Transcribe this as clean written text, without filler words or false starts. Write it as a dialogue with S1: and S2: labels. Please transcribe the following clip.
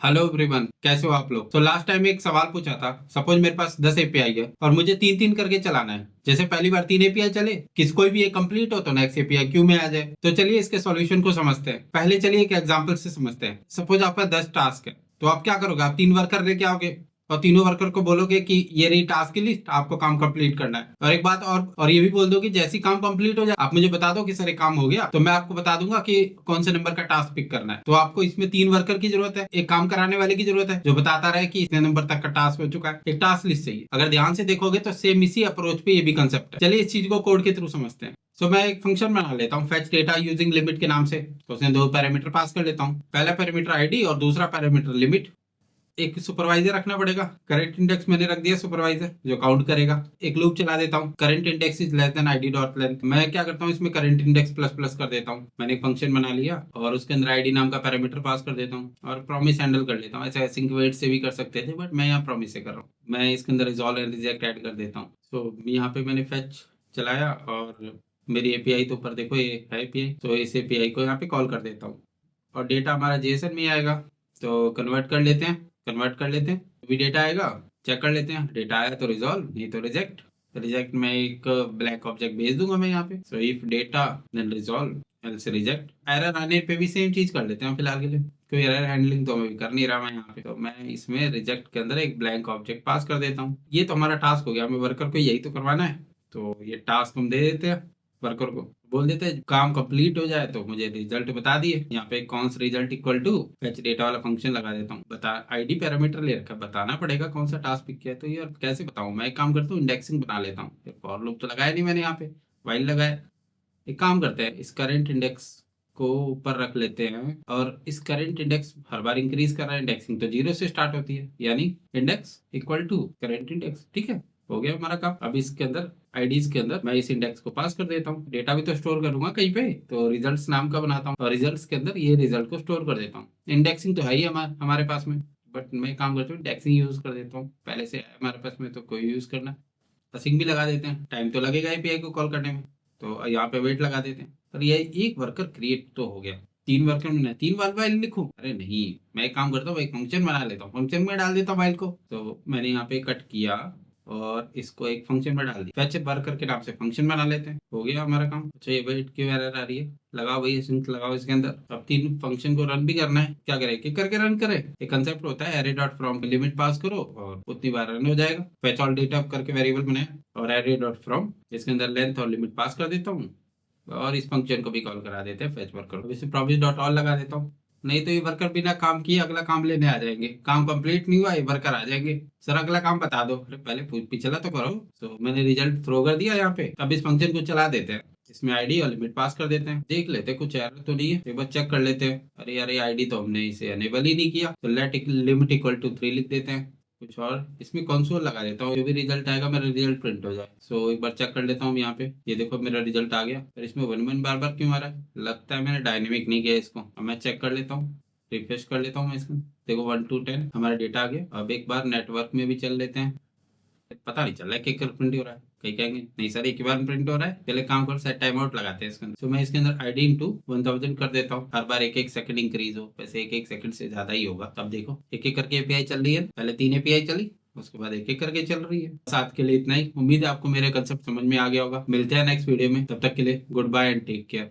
S1: Hello everyone, कैसे हो आप लोग। तो लास्ट टाइम एक सवाल पूछा था। सपोज मेरे पास 10 एपीआई है और मुझे तीन तीन करके चलाना है। जैसे पहली बार 3 एपीआई चले, किस कोई भी एक कंप्लीट हो तो नेक्स्ट एपीआई क्यू में आ जाए। तो चलिए इसके सॉल्यूशन को समझते हैं। पहले चलिए एक एग्जांपल से समझते हैं। सपोज आपका 10 टास्क है, तो आप क्या करोगे, आप 3 वर्कर लेके आओगे और तीनों वर्कर को बोलोगे कि ये रही टास्क की लिस्ट, आपको काम कंप्लीट करना है। और एक बात और ये भी बोल दो कि जैसी काम कंप्लीट हो जाए आप मुझे बता दो कि सर ये काम हो गया, तो मैं आपको बता दूंगा कि कौन से नंबर का टास्क पिक करना है। तो आपको इसमें 3 वर्कर की जरूरत है, एक काम कराने वाले की जरूरत है जो बताता रहे कि इतने नंबर तक का टास्क हो चुका है। एक टास्क लिस्ट चाहिए। अगर ध्यान से देखोगे तो सेम इसी अप्रोच पे ये भी कंसेप्ट है। चलिए इस चीज को कोड के थ्रू समझते हैं। तो मैं एक फंक्शन बना लेता हूँ फेच डेटा यूजिंग लिमिट के नाम से। तो उसमें 2 पैरामीटर पास कर लेता हूँ। पहला पैरामीटर आईडी और दूसरा पैरामीटर लिमिट। एक सुपरवाइजर रखना पड़ेगा। करंट इंडेक्स मैंने रख दिया सुपरवाइजर, जो काउंट करेगा। एक लूप चला देता हूँ, current index is less than ID dot length. मैं क्या करता हूँ, इसमें करंट इंडेक्स प्लस प्लस कर देता हूँ। मैंने एक फंक्शन बना लिया और उसके अंदर आईडी नाम का पैरामीटर पास कर देता हूँ और प्रॉमिस हैंडल कर लेता हूँ। ऐसे एसिंक वेट से भी कर सकते थे, बट मैं यहाँ प्रॉमिस से कर रहा हूँ। मैं इसके अंदर रिजॉल्व एंड रिजेक्ट ऐड कर देता हूँ। तो यहाँ पे मैंने फेच चलाया और मेरी एपीआई तो ऊपर देखो, ये है एपीआई। तो इस एपीआई को यहाँ पे कॉल कर देता हूँ और डेटा हमारा जेएसएन में आएगा। तो कन्वर्ट कर लेते हैं। भी डेटा आएगा, चेक कर लेते हैं। डेटा आया तो रिजॉल्व, नहीं तो रिजेक्ट। रिजेक्ट में एक ब्लैंक ऑब्जेक्ट भेज दूंगा मैं यहाँ पे। So if data then resolve else reject. Error आने पे भी सेम चीज कर लेते हैं फिलहाल के लिए। कोई एरर हैंडलिंग तो मैं भी कर नहीं रहा मैं यहाँ पे। तो मैं इसमें रिजेक्ट के अंदर एक ब्लैंक ऑब्जेक्ट पास कर देता हूँ। ये तो हमारा टास्क हो गया। हमें वर्कर को यही तो करवाना है, तो ये टास्क हम दे देते हैं वर्कर को। बोल देते हैं काम कंप्लीट हो जाए तो मुझे रिजल्ट बता दिए। यहाँ पे const result equal to fetch data वाला फंक्शन लगा देता हूँ। बता आईडी पैरामीटर ले रखा, बताना पड़ेगा कौन सा टास्क पिक किया है। तो यार कैसे बताऊँ, मैं एक काम करता हूँ, इंडेक्सिंग बना लेता हूँ। फिर फॉर लूप तो लगाया नहीं मैंने यहाँ पे, व्हाइल लगाया। एक काम करते हैं, इस करंट इंडेक्स को ऊपर रख लेते हैं और इस करंट इंडेक्स हर बार इंक्रीज कर रहा है। इंडेक्सिंग तो 0 से स्टार्ट होती है, यानी index equal to current index. ठीक है, हो गया हमारा काम। अब इसके अंदर आईडीज के अंदर मैं इस इंडेक्स को पास कर देता हूँ। डेटा भी तो स्टोर करूंगा कहीं पे, तो रिजल्ट्स नाम का बनाता हूँ और रिजल्ट्स के अंदर ये रिजल्ट को स्टोर कर देता हूँ। इंडेक्सिंग तो है ही हमारे पास में, बट मैं काम करता हूँ इंडेक्सिंग यूज कर देता हूँ। पहले से है हमारे पास में, तो कोई यूज करना। असिंग भी लगा देते हैं, टाइम तो लगेगा एपीआई को कॉल करने में, तो यहाँ पे वेट लगा देते हैं। पर ये एक वर्कर क्रिएट तो हो गया। 3 वर्कर में 3 बार फाइल लिखूं, अरे नहीं। मैं एक काम करता हूँ, एक फंक्शन बना लेता हूँ, फंक्शन में डाल देता हूँ फाइल को। तो मैंने यहाँ पे कट किया और इसको एक फंक्शन में डाल दिया। फैच वर्कर के नाम से फंक्शन बना लेते हैं, हो गया हमारा काम। अच्छा, ये वेट क्यों एरर आ रही है, लगाओ भाई सिंक लगाओ इसके अंदर। अब 3 फंक्शन को रन भी करना है, क्या करें, किक करके रन करें। एक कंसेप्ट होता है, एरे डॉट फ्रॉम की लिमिट पास करो और उतनी बार रन हो जाएगा। फैच ऑल डेटा करके वेरिएबल बनाए और एरे डॉट फ्रॉम, इसके अंदर लेंथ और लिमिट पास कर देता हूँ और इस फंक्शन को भी कॉल करा देते हैं फेच वर्कर। इसे प्रॉमिस डॉट ऑल लगा देता हूँ, नहीं तो ये वर्कर बिना काम किए अगला काम लेने आ जाएंगे। काम कंप्लीट नहीं हुआ, ये वर्कर आ जाएंगे, सर अगला काम बता दो। अरे पहले पिछला तो करो। तो मैंने रिजल्ट थ्रो कर दिया यहाँ पे। अब इस फंक्शन को चला देते हैं, इसमें आईडी और लिमिट पास कर देते हैं, देख लेते हैं कुछ एरर तो नहीं है। एक बार चेक कर लेते हैं। अरे यार, ये आईडी तो हमने इसे अनेबल ही नहीं किया। तो लेट लिमिट इक्वल टू 3 लिख देते हैं। कुछ और इसमें कंसोल लगा देता हूँ, जो भी रिजल्ट आएगा मेरा रिजल्ट प्रिंट हो जाए। सो एक बार चेक कर लेता हूँ यहाँ पे। ये देखो मेरा रिजल्ट आ गया। पर इसमें वन वन बार बार क्यों आ रहा है, लगता है मैंने डायनेमिक नहीं किया इसको। अब मैं चेक कर लेता हूँ, रिफ्रेश कर लेता हूँ मैं इसको। देखो 1 to 10 हमारा डेटा आ गया। अब एक बार नेटवर्क में भी चल लेते हैं। पता नहीं चल रहा है कि प्रिंट हो रहा है। कहीं कहेंगे नहीं सर एक ही बार प्रिंट हो रहा है, पहले काम करो सेट टाइम आउट लगाते हैं इसके अंदर। तो मैं इसके अंदर आईडी इंटू 1000 कर देता हूँ। हर बार 1-1 सेकंड इंक्रीज हो, वैसे 1-1 सेकंड से ज्यादा ही होगा। अब देखो एक एक करके एपीआई चल रही है। पहले 3 एपीआई चली, उसके बाद एक एक करके चल रही है। साथ के लिए इतना ही। उम्मीद है आपको मेरे कंसेप्ट समझ में आ गया होगा। मिलते हैं नेक्स्ट वीडियो में, तब तक के लिए goodbye and take care.